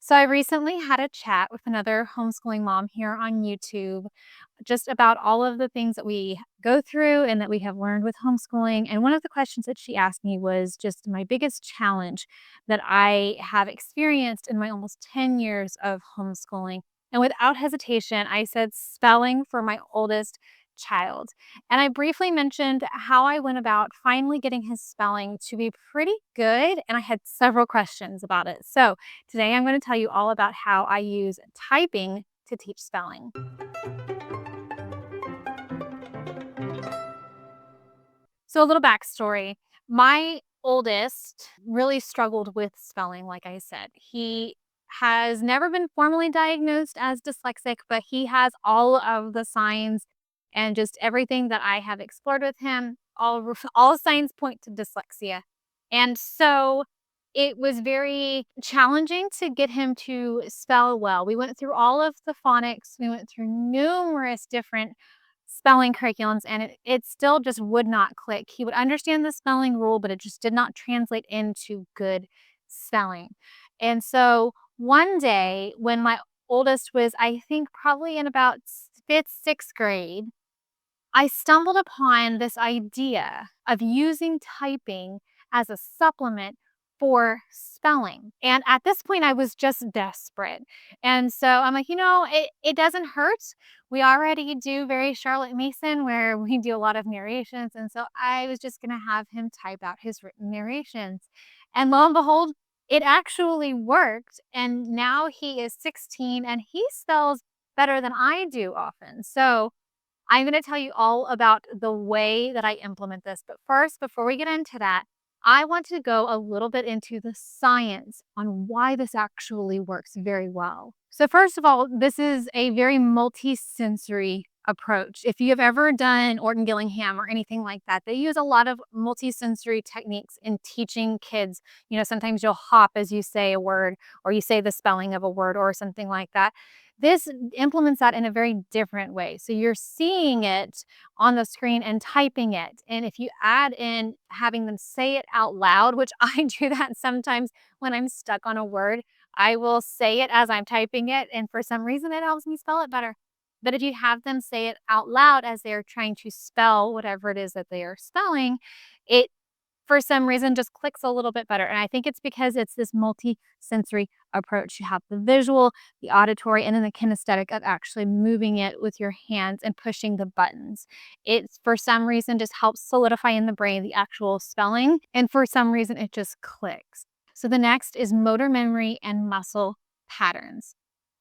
So I recently had a chat with another homeschooling mom here on YouTube just about all of the things that we go through and that we have learned with homeschooling. And one of the questions that she asked me was just my biggest challenge that I have experienced in my almost 10 years of homeschooling. And without hesitation, I said spelling for my oldest child. And I briefly mentioned how I went about finally getting his spelling to be pretty good. And I had several questions about it. So today I'm going to tell you all about how I use typing to teach spelling. So, a little backstory. My oldest really struggled with spelling, like I said. He has never been formally diagnosed as dyslexic, but he has all of the signs and just everything that I have explored with him. All signs point to dyslexia. And so it was very challenging to get him to spell well. We went through all of the phonics, we went through numerous different spelling curriculums, and it still just would not click. He would understand the spelling rule, but it just did not translate into good spelling. And so one day when my oldest was, I think, probably in about fifth, sixth grade, I stumbled upon this idea of using typing as a supplement for spelling. And at this point, I was just desperate. And so I'm like, it doesn't hurt. We already do very Charlotte Mason, where we do a lot of narrations. And so I was just going to have him type out his written narrations. And lo and behold, it actually worked. And now he is 16 and he spells better than I do often. So I'm going to tell you all about the way that I implement this. But first, before we get into that, I want to go a little bit into the science on why this actually works very well. So, first of all, this is a very multi-sensory approach. If you have ever done Orton Gillingham or anything like that, they use a lot of multi-sensory techniques in teaching kids. Sometimes you'll hop as you say a word, or you say the spelling of a word or something like that. This implements that in a very different way. So you're seeing it on the screen and typing it. And if you add in having them say it out loud, which I do that sometimes when I'm stuck on a word, I will say it as I'm typing it. And for some reason, it helps me spell it better. But if you have them say it out loud as they're trying to spell whatever it is that they are spelling, it for some reason just clicks a little bit better. And I think it's because it's this multi-sensory approach. You have the visual, the auditory, and then the kinesthetic of actually moving it with your hands and pushing the buttons. It's for some reason just helps solidify in the brain the actual spelling. And for some reason it just clicks. So the next is motor memory and muscle patterns.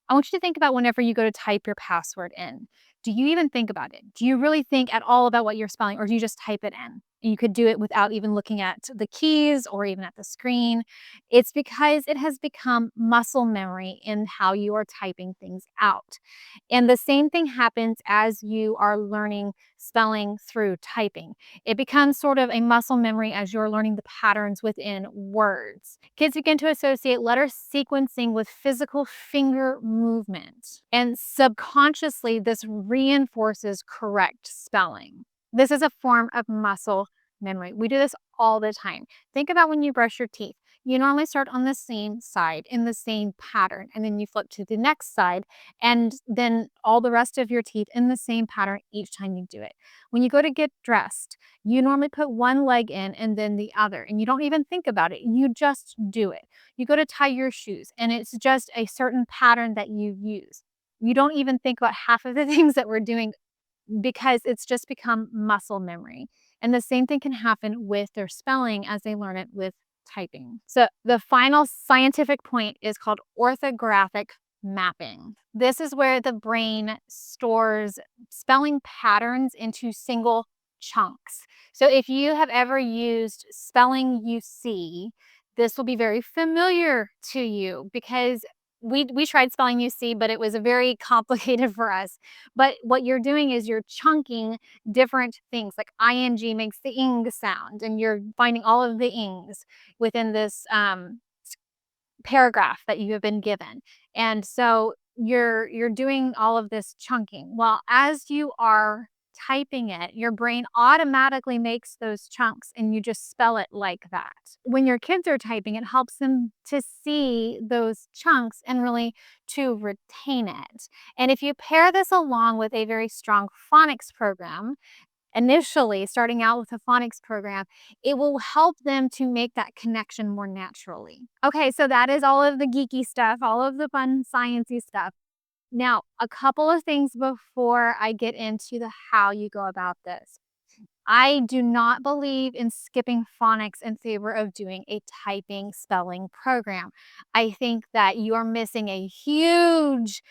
I want you to think about whenever you go to type your password in. Do you even think about it? Do you really think at all about what you're spelling, or do you just type it in? And you could do it without even looking at the keys or even at the screen. It's because it has become muscle memory in how you are typing things out. And the same thing happens as you are learning spelling through typing. It becomes sort of a muscle memory as you're learning the patterns within words. Kids begin to associate letter sequencing with physical finger movement. And subconsciously, this reinforces correct spelling. This is a form of muscle memory. We do this all the time. Think about when you brush your teeth. You normally start on the same side in the same pattern, and then you flip to the next side, and then all the rest of your teeth in the same pattern each time you do it. When you go to get dressed, you normally put one leg in and then the other, and you don't even think about it. You just do it. You go to tie your shoes, and it's just a certain pattern that you use. You don't even think about half of the things that we're doing because it's just become muscle memory. And the same thing can happen with their spelling as they learn it with typing. So the final scientific point is called orthographic mapping. This is where the brain stores spelling patterns into single chunks. So if you have ever used spelling you see, this will be very familiar to you because we tried spelling UC, but it was very complicated for us. But what you're doing is you're chunking different things, like ing makes the ing sound, and you're finding all of the ings within this paragraph that you have been given. And so you're doing all of this chunking. Well, as you are typing it, your brain automatically makes those chunks and you just spell it like that. When your kids are typing, it helps them to see those chunks and really to retain it. And if you pair this along with a very strong phonics program, initially starting out with a phonics program, it will help them to make that connection more naturally. Okay, so that is all of the geeky stuff, all of the fun sciencey stuff. Now, a couple of things before I get into the how you go about this. I do not believe in skipping phonics in favor of doing a typing spelling program. I think that you are missing a huge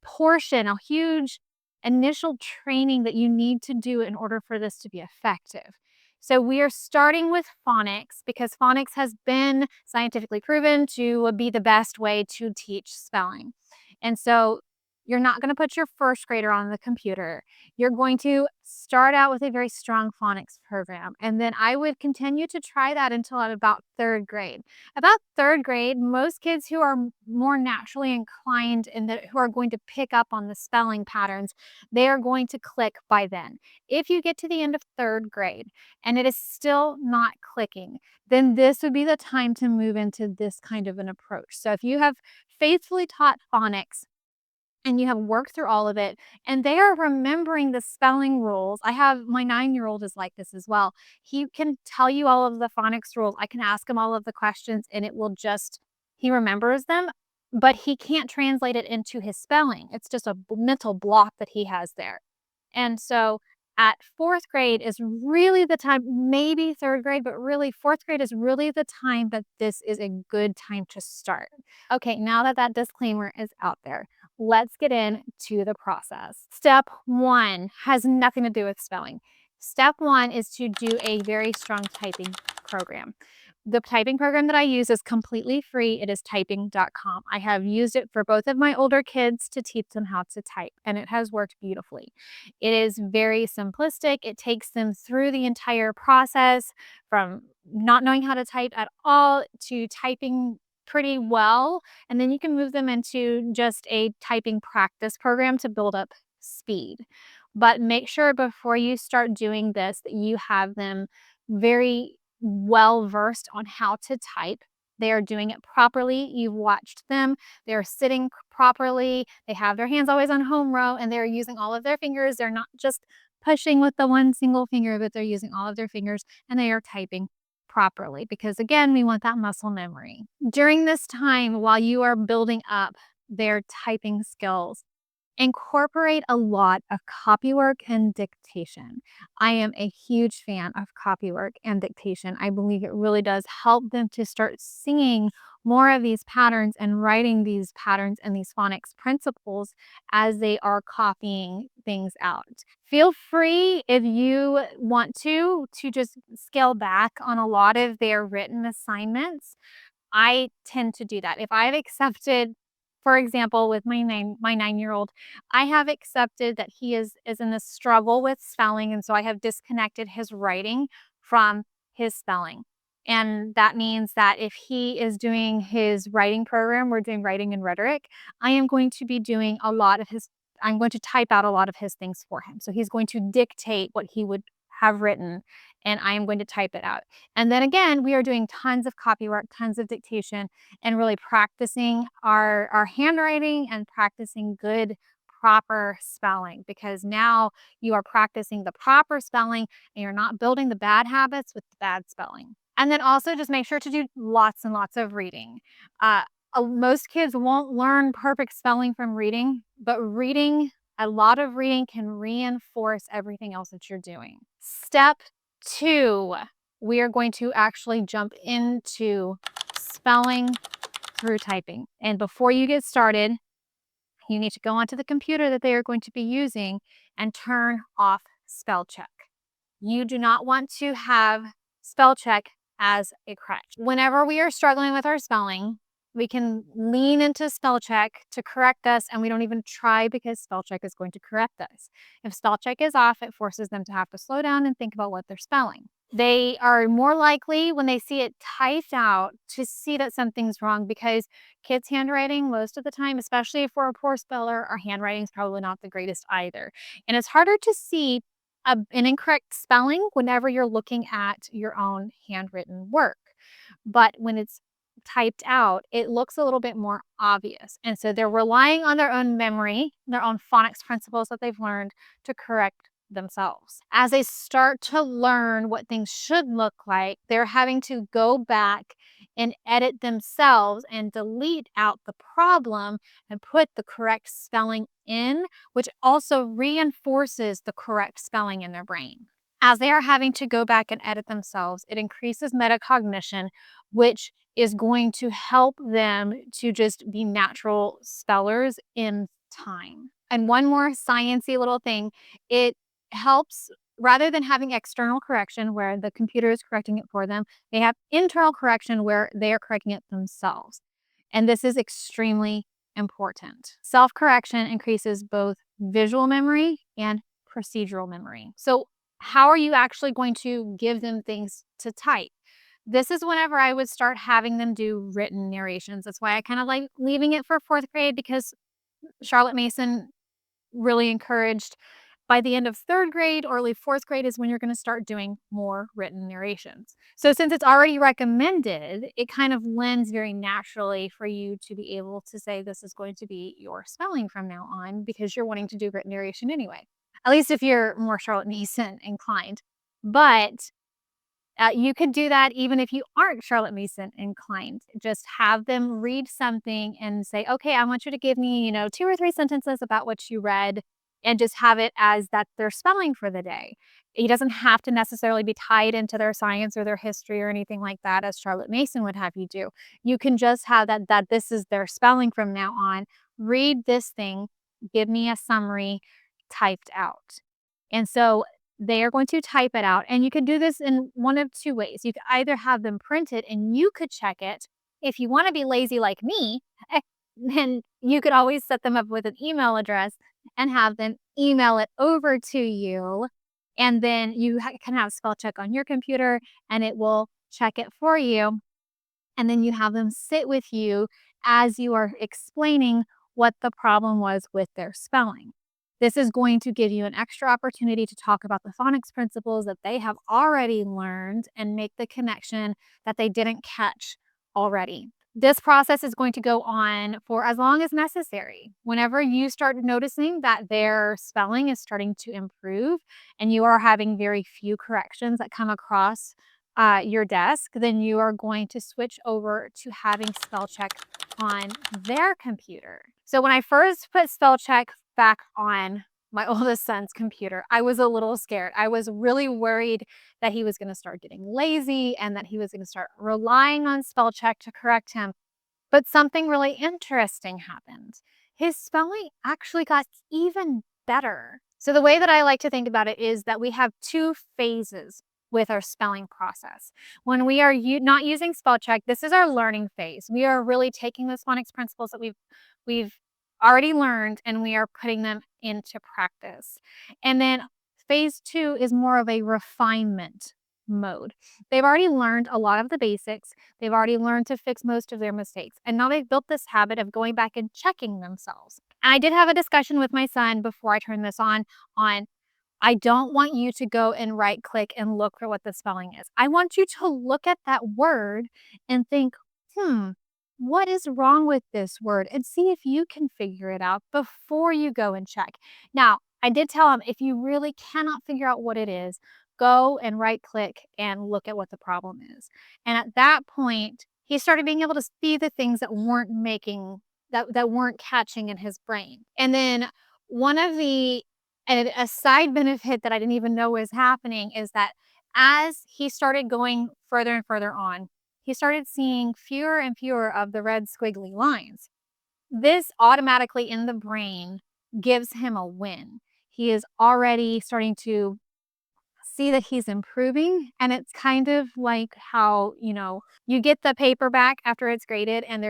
portion, a huge initial training that you need to do in order for this to be effective. So we are starting with phonics because phonics has been scientifically proven to be the best way to teach spelling. And so you're not going to put your first grader on the computer. You're going to start out with a very strong phonics program. And then I would continue to try that until at about third grade. About third grade, most kids who are more naturally inclined and who are going to pick up on the spelling patterns, they are going to click by then. If you get to the end of third grade and it is still not clicking, then this would be the time to move into this kind of an approach. So if you have faithfully taught phonics and you have worked through all of it and they are remembering the spelling rules. I have my 9-year-old is like this as well. He can tell you all of the phonics rules. I can ask him all of the questions and it will just he remembers them, but he can't translate it into his spelling. It's just a mental block that he has there. And so at 4th grade is really the time, maybe 3rd grade, but really 4th grade is really the time that this is a good time to start. Okay, now that that disclaimer is out there, let's get into the process. Step 1 has nothing to do with spelling. Step 1 is to do a very strong typing program. The typing program that I use is completely free. It is typing.com. I have used it for both of my older kids to teach them how to type, and it has worked beautifully. It is very simplistic. It takes them through the entire process from not knowing how to type at all to typing pretty well. And then you can move them into just a typing practice program to build up speed. But make sure before you start doing this that you have them very well versed on how to type. They are doing it properly. You've watched them. They're sitting properly. They have their hands always on home row and they're using all of their fingers. They're not just pushing with the one single finger, but they're using all of their fingers and they are typing properly because again, we want that muscle memory. During this time, while you are building up their typing skills, incorporate a lot of copywork and dictation. I am a huge fan of copywork and dictation. I believe it really does help them to start seeing more of these patterns and writing these patterns and these phonics principles as they are copying things out. Feel free if you want to just scale back on a lot of their written assignments. I tend to do that. If I've accepted, for example, with my 9-year-old, I have accepted that he is in this struggle with spelling, and so I have disconnected his writing from his spelling. And that means that if he is doing his writing program, we're doing writing and rhetoric, I am going to be doing a lot of his I'm going to type out a lot of his things for him. So he's going to dictate what he would have written, and I am going to type it out. And then again, we are doing tons of copywork, tons of dictation, and really practicing our handwriting and practicing good, proper spelling because now you are practicing the proper spelling and you're not building the bad habits with the bad spelling. And then also just make sure to do lots and lots of reading. Most kids won't learn perfect spelling from reading, but a lot of reading can reinforce everything else that you're doing. Step 2, we are going to actually jump into spelling through typing. And before you get started, you need to go onto the computer that they are going to be using and turn off spell check. You do not want to have spell check as a crutch. Whenever we are struggling with our spelling, we can lean into spell check to correct us and we don't even try because spell check is going to correct us. If spell check is off, it forces them to have to slow down and think about what they're spelling. They are more likely when they see it typed out to see that something's wrong because kids' handwriting most of the time, especially if we're a poor speller, our handwriting is probably not the greatest either. And it's harder to see an incorrect spelling whenever you're looking at your own handwritten work. But when it's typed out, it looks a little bit more obvious. And so they're relying on their own memory, their own phonics principles that they've learned to correct themselves. As they start to learn what things should look like, they're having to go back and edit themselves and delete out the problem and put the correct spelling in, which also reinforces the correct spelling in their brain. As they are having to go back and edit themselves, it increases metacognition, which is going to help them to just be natural spellers in time. And one more sciencey little thing, it helps rather than having external correction where the computer is correcting it for them, they have internal correction where they are correcting it themselves. And this is extremely important. Self-correction increases both visual memory and procedural memory. So how are you actually going to give them things to type? This is whenever I would start having them do written narrations. That's why I kind of like leaving it for 4th grade because Charlotte Mason really encouraged by the end of 3rd grade or early 4th grade is when you're going to start doing more written narrations. So since it's already recommended, it kind of lends very naturally for you to be able to say this is going to be your spelling from now on because you're wanting to do written narration anyway. At least if you're more Charlotte Mason inclined. But you could do that even if you aren't Charlotte Mason inclined. Just have them read something and say, okay, I want you to give me, 2 or 3 sentences about what you read and just have it as that's their spelling for the day. It doesn't have to necessarily be tied into their science or their history or anything like that as Charlotte Mason would have you do. You can just have that this is their spelling from now on. Read this thing, give me a summary typed out. And so they are going to type it out, and you can do this in one of 2 ways. You could either have them print it and you could check it. If you wanna be lazy like me, then you could always set them up with an email address and have them email it over to you, and then you can have spell check on your computer, and it will check it for you, and then you have them sit with you as you are explaining what the problem was with their spelling. This is going to give you an extra opportunity to talk about the phonics principles that they have already learned and make the connection that they didn't catch already. This process is going to go on for as long as necessary. Whenever you start noticing that their spelling is starting to improve and you are having very few corrections that come across your desk, then you are going to switch over to having spell check on their computer. So when I first put spell check back on my oldest son's computer, I was a little scared. I was really worried that he was going to start getting lazy and that he was going to start relying on spell check to correct him. But something really interesting happened. His spelling actually got even better. So the way that I like to think about it is that we have 2 phases with our spelling process. When we are not using spell check, this is our learning phase. We are really taking those phonics principles that we've already learned and we are putting them into practice. And then phase 2 is more of a refinement mode. They've already learned a lot of the basics. They've already learned to fix most of their mistakes. And now they've built this habit of going back and checking themselves. And I did have a discussion with my son before I turned this on I don't want you to go and right click and look for what the spelling is. I want you to look at that word and think, what is wrong with this word? And see if you can figure it out before you go and check. Now, I did tell him if you really cannot figure out what it is, go and right click and look at what the problem is. And at that point, he started being able to see the things that weren't making that weren't catching in his brain. And then one of the and a side benefit that I didn't even know was happening is that as he started going further and further on, he started seeing fewer and fewer of the red squiggly lines. This automatically in the brain gives him a win. He is already starting to see that he's improving, and it's kind of like how, you get the paper back after it's graded and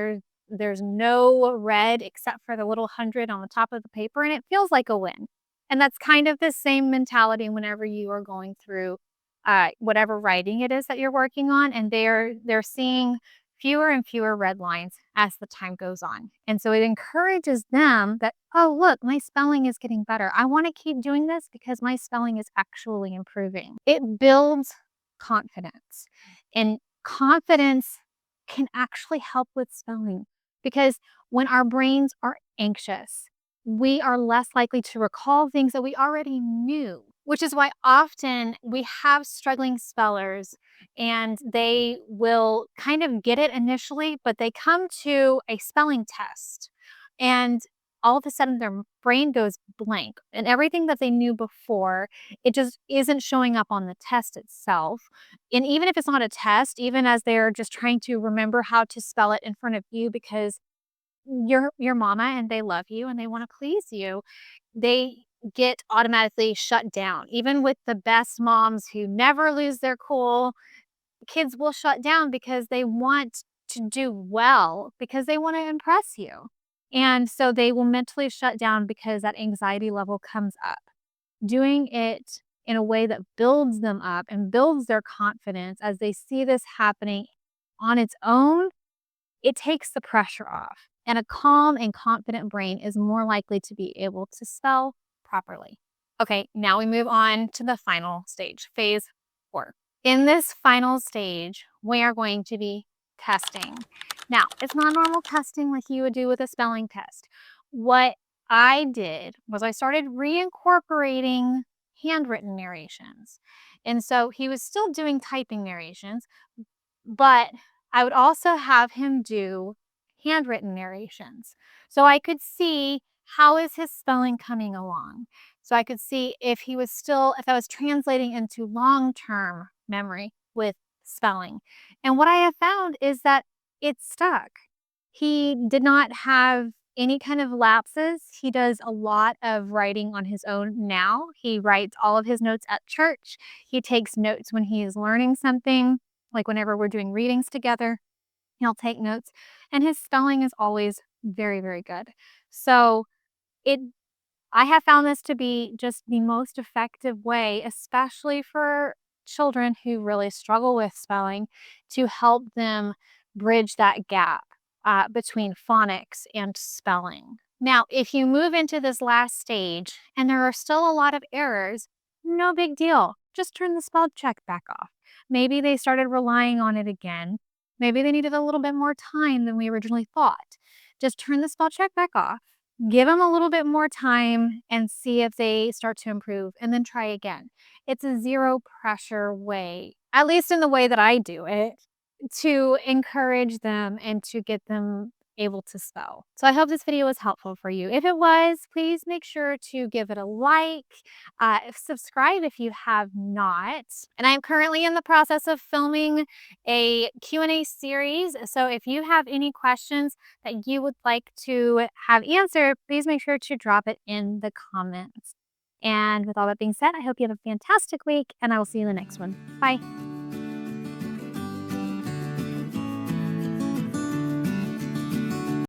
there's no red except for the little 100 on the top of the paper, and it feels like a win. And that's kind of the same mentality whenever you are going through whatever writing it is that you're working on, and they're seeing fewer and fewer red lines as the time goes on. And so it encourages them that, oh, look, my spelling is getting better. I want to keep doing this because my spelling is actually improving. It builds confidence, and confidence can actually help with spelling because when our brains are anxious, we are less likely to recall things that we already knew, which is why often we have struggling spellers and they will kind of get it initially, but they come to a spelling test and all of a sudden their brain goes blank and everything that they knew before, it just isn't showing up on the test itself. And even if it's not a test, even as they're just trying to remember how to spell it in front of you because you're your mama and they love you and they want to please you, they get automatically shut down. Even with the best moms who never lose their cool, kids will shut down because they want to do well, because they want to impress you. And so they will mentally shut down because that anxiety level comes up. Doing it in a way that builds them up and builds their confidence as they see this happening on its own, it takes the pressure off. And a calm and confident brain is more likely to be able to spell properly. Okay, now we move on to the final stage, phase 4. In this final stage, we are going to be testing. Now, it's not normal testing like you would do with a spelling test. What I did was I started reincorporating handwritten narrations. And so he was still doing typing narrations, but I would also have him do handwritten narrations. So I could see how is his spelling coming along. So I could see if I was translating into long-term memory with spelling. And what I have found is that it stuck. He did not have any kind of lapses. He does a lot of writing on his own now. He writes all of his notes at church. He takes notes when he is learning something, like whenever we're doing readings together, he'll take notes. And his spelling is always very, very good. So it I have found this to be just the most effective way, especially for children who really struggle with spelling, to help them bridge that gap between phonics and spelling. Now, if you move into this last stage and there are still a lot of errors, no big deal. Just turn the spell check back off. Maybe they started relying on it again. Maybe they needed a little bit more time than we originally thought. Just turn the spell check back off. Give them a little bit more time and see if they start to improve, and then try again. It's a zero pressure way, at least in the way that I do it, to encourage them and to get them able to spell. So I hope this video was helpful for you. If it was, please make sure to give it a like, subscribe if you have not. And I'm currently in the process of filming a Q&A series. So if you have any questions that you would like to have answered, please make sure to drop it in the comments. And with all that being said, I hope you have a fantastic week and I will see you in the next one. Bye.